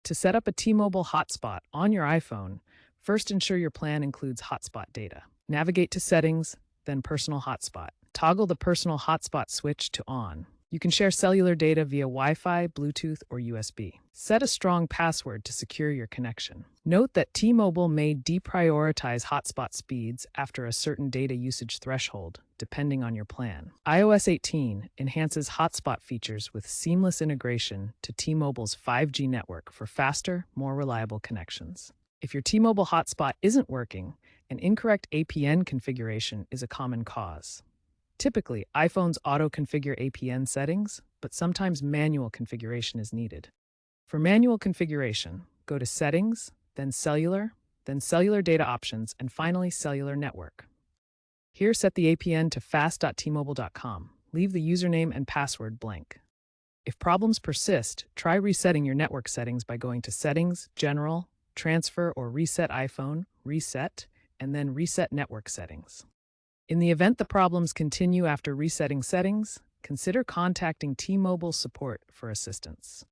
To set up a T-Mobile Hotspot on your iPhone, first ensure your plan includes hotspot data. Navigate to Settings, then Personal Hotspot. Toggle the Personal Hotspot switch to On. You can share cellular data via Wi-Fi, Bluetooth, or USB. Set a strong password to secure your connection. Note that T-Mobile may deprioritize hotspot speeds after a certain data usage threshold, depending on your plan. iOS 18 enhances hotspot features with seamless integration to T-Mobile's 5G network for faster, more reliable connections. If your T-Mobile hotspot isn't working, an incorrect APN configuration is a common cause. Typically, iPhones auto-configure APN settings, but sometimes manual configuration is needed. For manual configuration, go to Settings, then Cellular Data Options, and finally Cellular Network. Here, set the APN to fast.tmobile.com. Leave the username and password blank. If problems persist, try resetting your network settings by going to Settings, General, Transfer or Reset iPhone, Reset, and then Reset Network Settings. In the event the problems continue after resetting settings, consider contacting T-Mobile support for assistance.